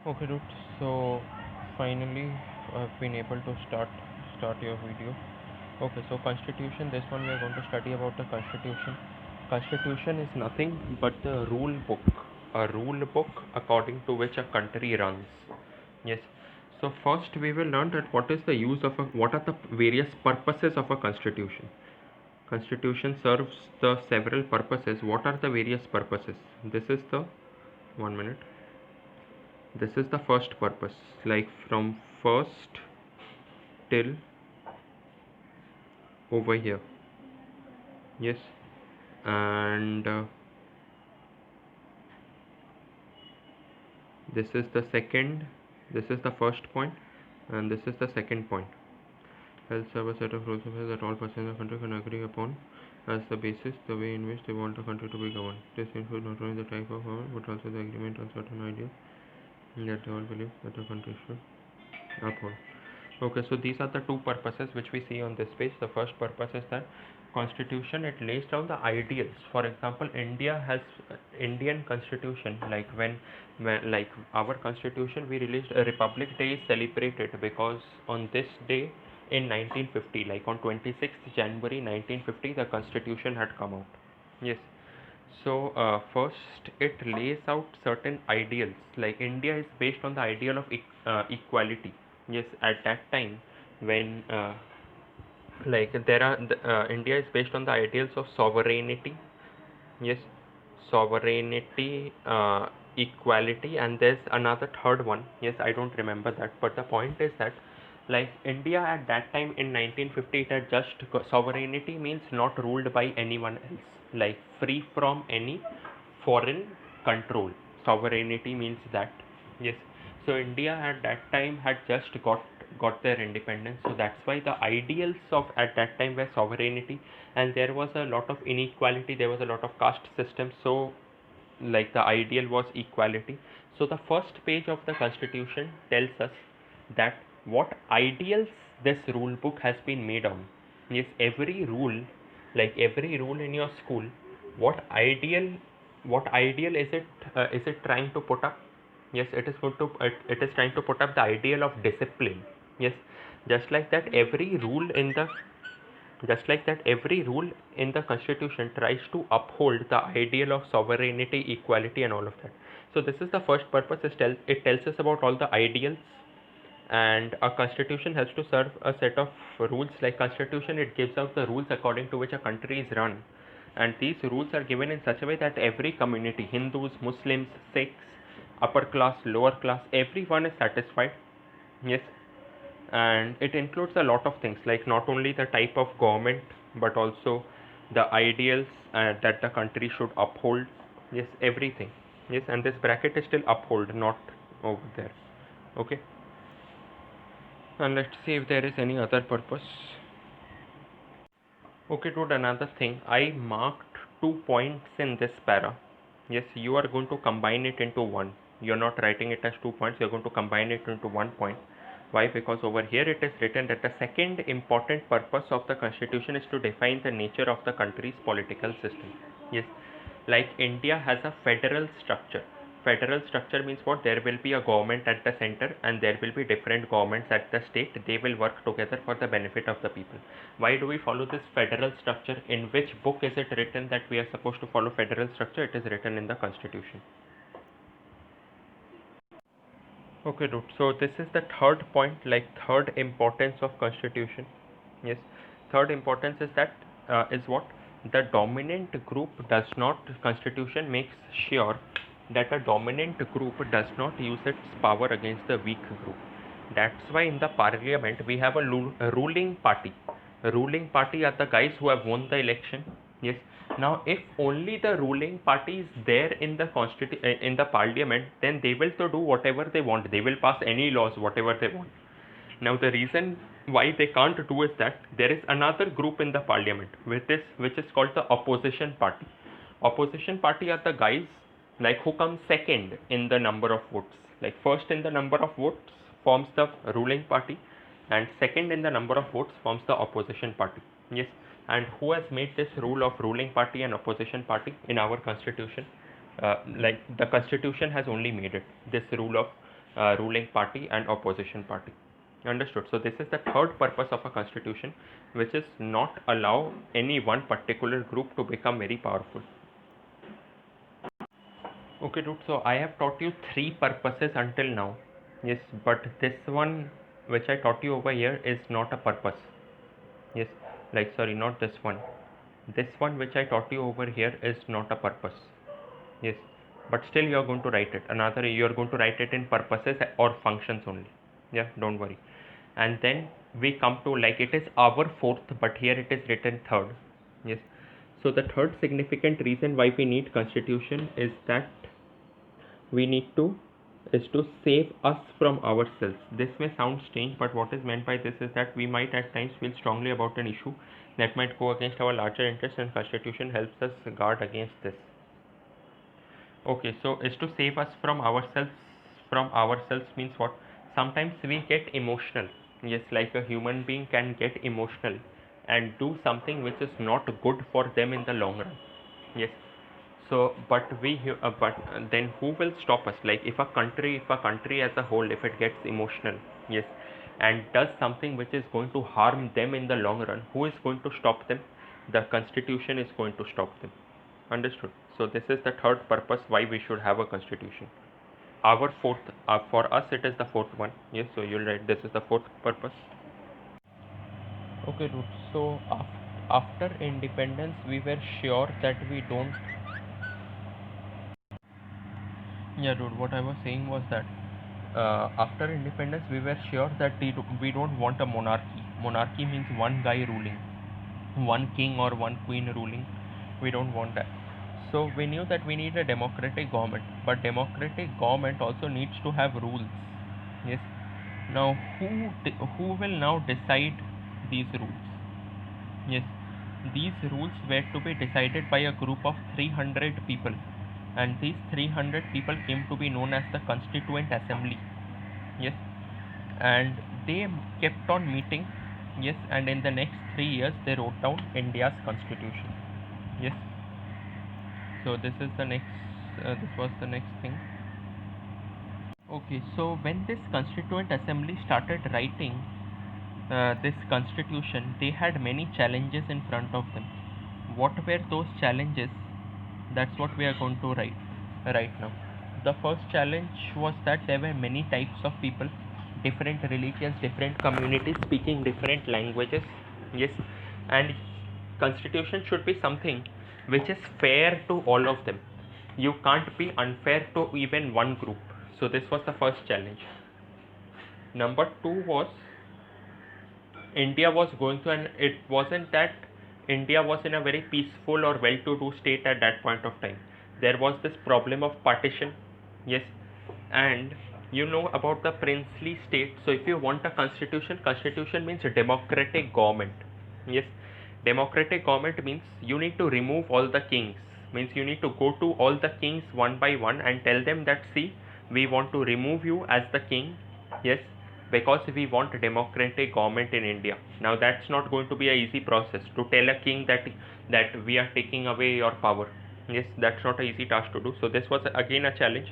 Okay, dude. So finally, I've been able to start your video. Okay, so Constitution. This one we are going to study about the Constitution. Constitution is nothing but the rule book, a rule book according to which a country runs. Yes. So first we will learn that what is the use of what are the various purposes of a constitution. Constitution serves the several purposes. What are the various purposes? This is the 1 minute. This is the first purpose, like from first till over here. Yes, and this is the second. This is the first point, and this is the second point. Health serve a set of rules of health that all persons in the country can agree upon as the basis, the way in which they want the country to be governed. This includes not only the type of government but also the agreement on certain ideas that they all believe that the country should uphold. Okay, so these are the two purposes which we see on this page. The first purpose is that constitution, it lays down the ideals. For example, India has Indian constitution, like when like our constitution, we released a Republic Day is celebrated because on this day in 1950, like on 26th January 1950, the constitution had come out. Yes. So first it lays out certain ideals, like India is based on the ideal of equality. Yes, at that time when like there are India is based on the ideals of sovereignty. Yes, sovereignty, equality, and there's another third one. Yes, I don't remember that, but the point is that like India at that time in 1950, it had just sovereignty means not ruled by anyone else, like free from any foreign control. Sovereignty means that. Yes, so India at that time had just got their independence, so that's why the ideals of at that time were sovereignty, and there was a lot of inequality, there was a lot of caste system, so like the ideal was equality. So the first page of the constitution tells us that what ideals this rule book has been made on. Yes, every rule, like every rule in your school, what ideal, is it trying to put up? Yes, it is going to it is trying to put up the ideal of discipline. Yes, just like that every rule in the just like that, every rule in the constitution tries to uphold the ideal of sovereignty, equality, and all of that. So this is the first purpose. It tells us about all the ideals, and a constitution has to serve a set of rules. Like constitution, it gives out the rules according to which a country is run, and these rules are given in such a way that every community, Hindus, Muslims, Sikhs, upper class, lower class, everyone is satisfied. Yes, and it includes a lot of things, like not only the type of government but also the ideals that the country should uphold. Yes, everything. Yes, and this bracket is still uphold, not over there. Okay, and let's see if there is any other purpose. Okay, dude, another thing, I marked 2 points in this para. Yes, you are going to combine it into one. You're not writing it as 2 points, you're going to combine it into 1 point. Why? Because over here it is written that the second important purpose of the constitution is to define the nature of the country's political system. Yes, like India has a federal structure. Federal structure means what? There will be a government at the center and there will be different governments at the state. They will work together for the benefit of the people. Why do we follow this federal structure? In which book is it written that we are supposed to follow federal structure? It is written in the constitution. Okay, dude. So this is the third point, like third importance of constitution. Yes, third importance is that is what the dominant group does not. Constitution makes sure that a dominant group does not use its power against the weak group. That's why in the parliament we have a ruling party. A ruling party are the guys who have won the election. Yes. Now, if only the ruling party is there in the in the parliament, then they will to do whatever they want. They will pass any laws, whatever they want. Now, the reason why they can't do is that there is another group in the parliament, which is called the opposition party. Opposition party are the guys like who come second in the number of votes. Like first in the number of votes forms the ruling party, and second in the number of votes forms the opposition party. Yes, and who has made this rule of ruling party and opposition party in our constitution? Like the constitution has only made it, this rule of ruling party and opposition party. Understood? So this is the third purpose of a constitution, which is not allow any one particular group to become very powerful. Okay, dude, so I have taught you three purposes until now. Yes, but this one which I taught you over here is not a purpose. Yes, like, sorry, not this one. This one which I taught you over here is not a purpose. Yes, but still you are going to write it. Another, you are going to write it in purposes or functions only. Yeah, don't worry. And then we come to, like, it is our fourth, but here it is written third. Yes. So the third significant reason why we need constitution is that we need to is to save us from ourselves. This may sound strange, but what is meant by this is that we might at times feel strongly about an issue that might go against our larger interests, and constitution helps us guard against this. Okay, so is to save us from ourselves. From ourselves means what? Sometimes we get emotional. Yes, like a human being can get emotional and do something which is not good for them in the long run. Yes. So, but then who will stop us? Like, if a country as a whole, if it gets emotional, yes, and does something which is going to harm them in the long run, who is going to stop them? The constitution is going to stop them. Understood? So this is the third purpose why we should have a constitution. Our fourth, for us it is the fourth one. Yes, so you'll write this is the fourth purpose. Okay, dude. So after independence, we were sure that we don't. Yeah, dude. What I was saying was that after independence, we were sure that we don't want a monarchy. Monarchy means one guy ruling, one king or one queen ruling. We don't want that. So we knew that we need a democratic government, but democratic government also needs to have rules. Yes. Now, who will now decide these rules? Yes, these rules were to be decided by a group of 300 people, and these 300 people came to be known as the Constituent Assembly. Yes, and they kept on meeting. Yes, and in the next 3 years they wrote down India's constitution. Yes, so this is the next. This was the next thing. Okay, so when this Constituent Assembly started writing this constitution, they had many challenges in front of them. What were those challenges? That's what we are going to write right now. The first challenge was that there were many types of people, different religions, different communities speaking different languages. Yes, and constitution should be something which is fair to all of them. You can't be unfair to even one group. So this was the first challenge. Number two was India was going to, and it wasn't that India was in a very peaceful or well-to-do state at that point of time. There was this problem of partition. Yes, and you know about the princely state. So if you want a constitution means a democratic government. Yes, democratic government means you need to remove all the kings. Means you need to go to all the kings one by one and tell them that, see, we want to remove you as the king. Yes, because we want a democratic government in India. Now that's not going to be an easy process to tell a king that we are taking away your power. Yes, that's not an easy task to do. So this was again a challenge.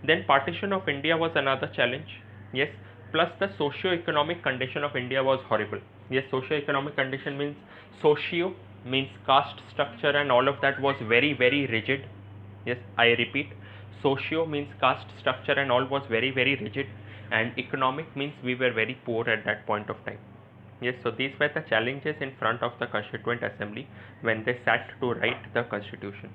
Then partition of India was another challenge. Yes, plus the socio-economic condition of India was horrible. Yes, socio-economic condition means socio means caste structure, and all of that was very, very rigid. Yes, I repeat, socio means caste structure and all was very, very rigid, and economic means we were very poor at that point of time. Yes, so these were the challenges in front of the Constituent Assembly when they sat to write the constitution.